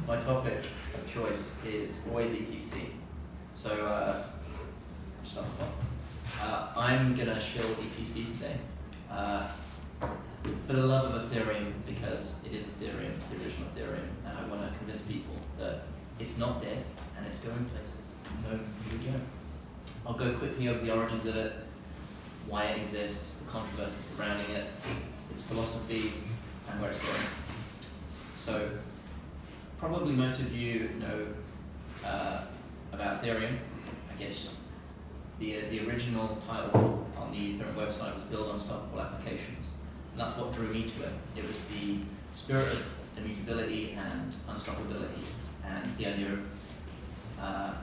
My topic of choice is always ETC. So, I'm gonna shill ETC today. For the love of Ethereum, because it is Ethereum, it's the original Ethereum, and I want to convince people that it's not dead and it's going places. So here we go. I'll go quickly over the origins of it, why it exists, the controversy surrounding it, its philosophy, and where it's going. So, probably most of you know about Ethereum. I guess the original title on the Ethereum website was Build Unstoppable Applications. And that's what drew me to it. It was the spirit of immutability and unstoppability, and the idea of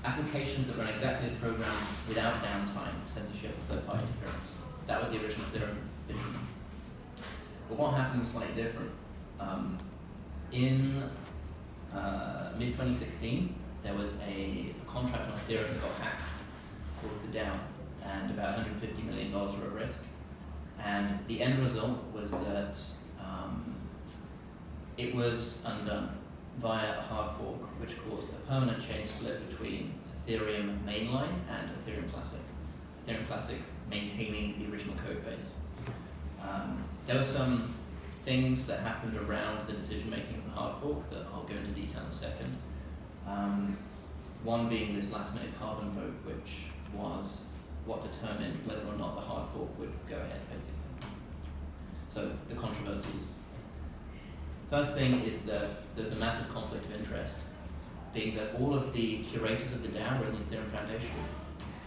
applications that run exactly as programmed without downtime, censorship, or third-party interference. That was the original Ethereum vision. But what happened was slightly different. In mid-2016, there was a contract on Ethereum that got hacked called the Dapp, and about $150 million were at risk. And the end result was that it was undone via a hard fork, which caused a permanent chain split between Ethereum mainline and Ethereum Classic. Ethereum Classic maintaining the original code base. There were some things that happened around the decision making of the hard fork that I'll go into detail in a second. One being this last minute carbon vote, which was what determined whether or not the hard fork would go ahead, basically. So the controversies. First thing is that there's a massive conflict of interest, being that all of the curators of the DAO were in the Ethereum Foundation.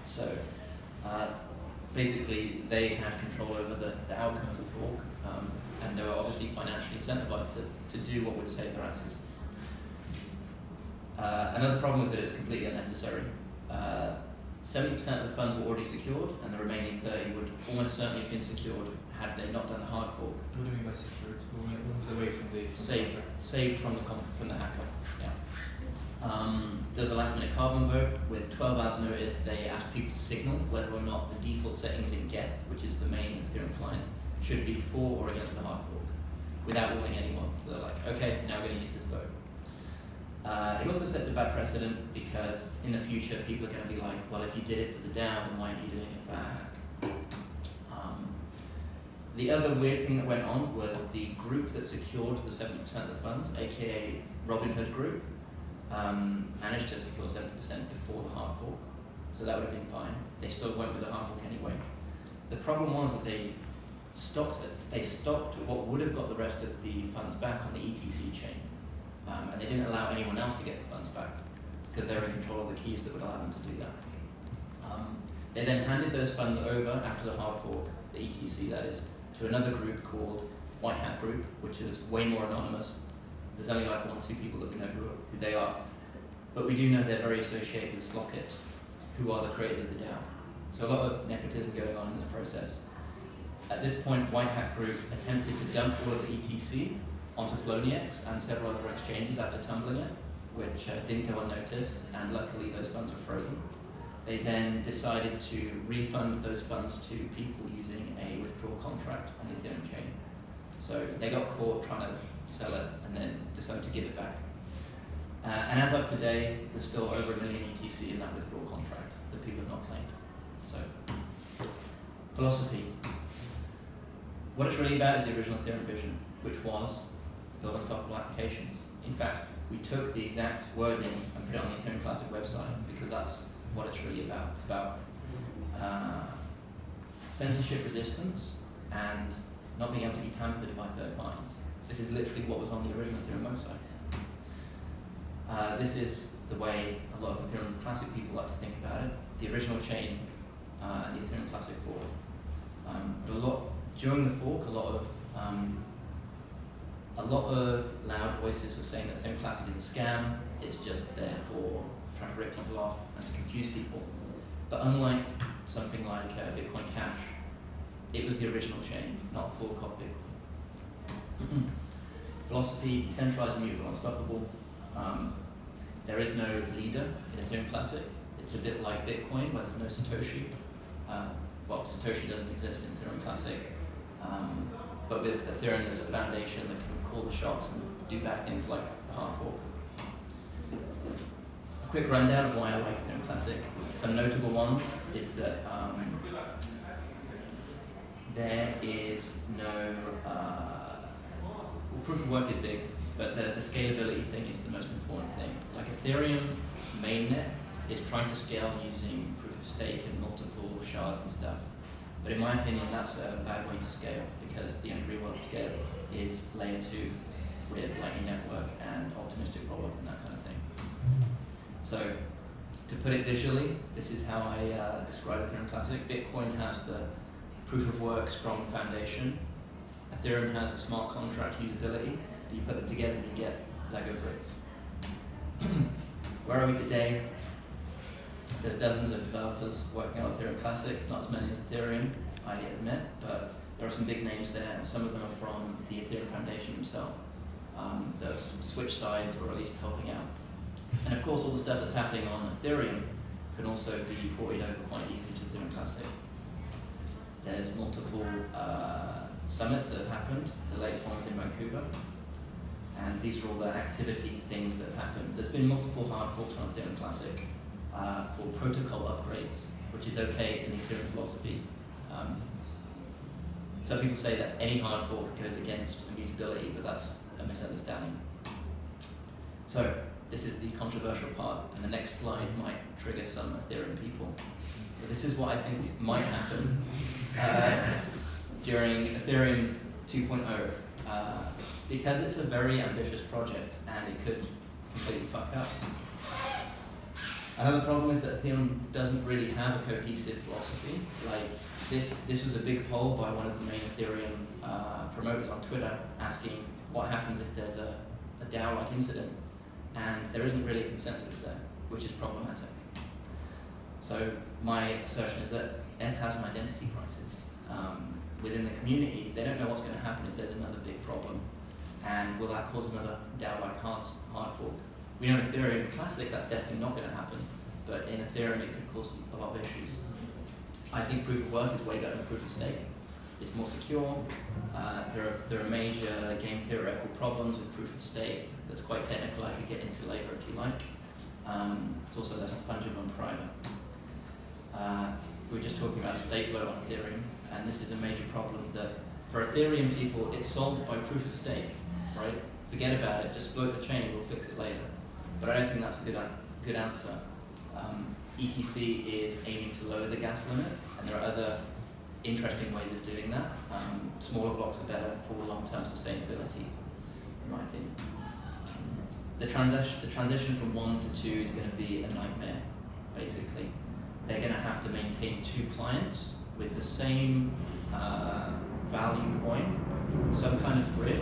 So basically they had control over the outcome of the fork, and they were obviously financially incentivized to do what would save their asses. Another problem was that it was completely unnecessary. 70% of the funds were already secured, and the remaining 30 would almost certainly have been secured had they not done the hard fork. What do you mean by secured? Moved away from the saved from the hacker. Yeah. There was a last minute carbon vote with 12 hours notice. They asked people to signal whether or not the default settings in Geth, which is the main Ethereum client, should be for or against the hard fork, without warning anyone. So they're like, okay, now we're going to use this vote. It also sets a bad precedent because in the future people are going to be like, well, if you did it for the DAO, then why aren't you doing it for a hack? The other weird thing that went on was the group that secured the 70% of the funds, aka Robinhood Group, managed to secure 70% before the hard fork, so that would have been fine. They still went with the hard fork anyway. The problem was that they stopped what would have got the rest of the funds back on the ETC chain. And they didn't allow anyone else to get the funds back because they were in control of the keys that would allow them to do that. They then handed those funds over after the hard fork, the ETC that is, to another group called White Hat Group, which is way more anonymous. There's only like 1 or 2 people that we know who they are. But we do know they're very associated with Slockit, who are the creators of the DAO. So a lot of nepotism going on in this process. At this point, White Hat Group attempted to dump all of the ETC onto Poloniex and several other exchanges after tumbling it, which didn't go unnoticed, and luckily those funds were frozen. They then decided to refund those funds to people using a withdrawal contract on the Ethereum chain. So they got caught trying to sell it and then decided to give it back. And as of today, there's still over 1 million ETC in that withdrawal contract that people have not claimed. So, philosophy. What it's really about is the original Ethereum vision, which was build unstoppable applications. In fact, we took the exact wording and put it on the Ethereum Classic website because that's what it's really about. It's about censorship resistance and not being able to be tampered by third parties. This is literally what was on the original Ethereum website. This is the way a lot of Ethereum Classic people like to think about it. The original chain and the Ethereum Classic fork. During the fork, a lot of loud voices were saying that Ethereum Classic is a scam. It's just there for trying to rip people off and to confuse people. But unlike something like Bitcoin Cash, it was the original chain, not a fork of Bitcoin. Philosophy, decentralized, immutable, unstoppable. There is no leader in Ethereum Classic. It's a bit like Bitcoin, where there's no Satoshi. Well, Satoshi doesn't exist in Ethereum Classic. But with Ethereum, there's a foundation that can call the shots and do bad things like the hard fork. A quick rundown of why I like Ethereum Classic. Some notable ones is that there is no, proof of work is big, but the scalability thing is the most important thing. Like Ethereum mainnet is trying to scale using proof of stake and multiple shards and stuff. But in my opinion, that's a bad way to scale because the only real world scale is layer 2 with Lightning Network and optimistic rollup and that kind of thing. So to put it visually, this is how I describe Ethereum Classic. Bitcoin has the proof of work strong foundation. Ethereum has the smart contract usability. And you put them together and you get Lego bricks. Where are we today? There's dozens of developers working on Ethereum Classic, not as many as Ethereum, I admit, but there are some big names there, and some of them are from the Ethereum Foundation themselves. Those switch sides, or at least helping out. And of course, all the stuff that's happening on Ethereum can also be ported over quite easily to Ethereum Classic. There's multiple summits that have happened. The latest one was in Vancouver. And these are all the activity things that have happened. There's been multiple hard forks on Ethereum Classic for protocol upgrades, which is okay in the Ethereum philosophy. Some people say that any hard fork goes against immutability, but that's a misunderstanding. So this is the controversial part, and the next slide might trigger some Ethereum people. But this is what I think might happen during Ethereum 2.0. Because it's a very ambitious project and it could completely fuck up. Another problem is that Ethereum doesn't really have a cohesive philosophy. Like this was a big poll by one of the main Ethereum promoters on Twitter asking what happens if there's a DAO-like incident, and there isn't really a consensus there, which is problematic. So my assertion is that ETH has an identity crisis. Within the community, they don't know what's going to happen if there's another big problem. And will that cause another DAO-like hard fork? We know in Ethereum Classic that's definitely not going to happen, but in Ethereum it could cause a lot of issues. I think proof of work is way better than proof of stake. It's more secure. There are major game theoretical problems with proof of stake that's quite technical. I could get into later if you like. It's also less fungible and private. We were just talking about stake load on Ethereum, and this is a major problem that for Ethereum people, it's solved by proof of stake, right? Forget about it, just float the chain, we'll fix it later. But I don't think that's a good answer. ETC is aiming to lower the gas limit, and there are other interesting ways of doing that. Smaller blocks are better for long-term sustainability, in my opinion. The transition from 1 to 2 is going to be a nightmare, basically. They're going to have to maintain 2 clients with the same value coin, some kind of bridge,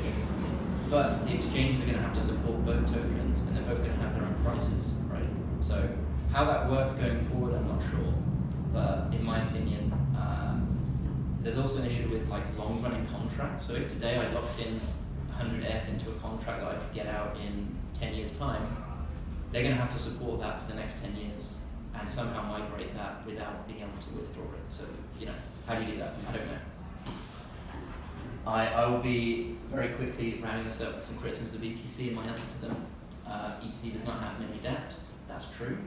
but the exchanges are going to have to support both tokens, and they're both going to have their own prices, right? So how that works going forward, I'm not sure, but in my opinion, there's also an issue with like long-running contracts. So if today I locked in 100 ETH into a contract that I could get out in 10 years' time, they're going to have to support that for the next 10 years and somehow migrate that without being able to withdraw it. So, how do you do that? I don't know. I will be very quickly rounding this up with some criticisms of ETC in my answer to them. ETC does not have many Dapps, that's true.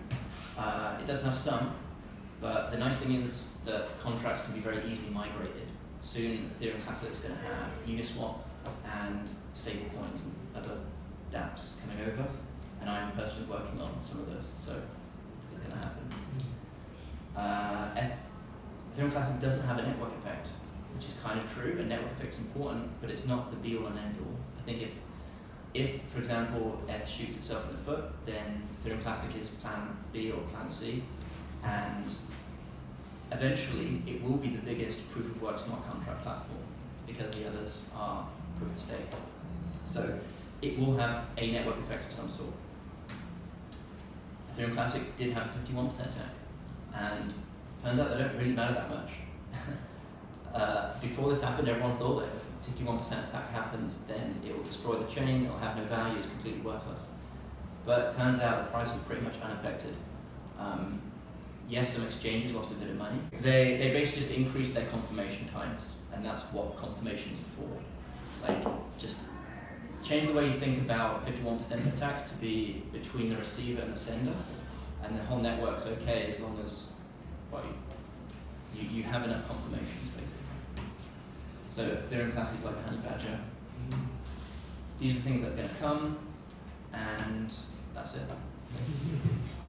It does have some, but the nice thing is that contracts can be very easily migrated. Soon Ethereum Classic is going to have Uniswap and stablecoins and other Dapps coming over, and I'm personally working on some of those, so it's going to happen. Ethereum Classic doesn't have a network effect, which is kind of true. A network effect is important, but it's not the be-all and end-all. I think if, for example, ETH shoots itself in the foot, then Ethereum Classic is plan B or plan C, and eventually it will be the biggest proof-of-work smart contract platform because the others are proof of stake. So it will have a network effect of some sort. Ethereum Classic did have a 51% attack, and turns out they don't really matter that much. Before this happened, everyone thought that if a 51% attack happens, then it will destroy the chain, it will have no value, it's completely worthless. But turns out the price was pretty much unaffected. Yes, some exchanges lost a bit of money. They basically just increased their confirmation times, and that's what confirmations are for. Like, just change the way you think about 51% attacks to be between the receiver and the sender, and the whole network's okay as long as, well, you have enough confirmations, basically. So Ethereum class is like a honey badger. These are the things that are going to come, and that's it.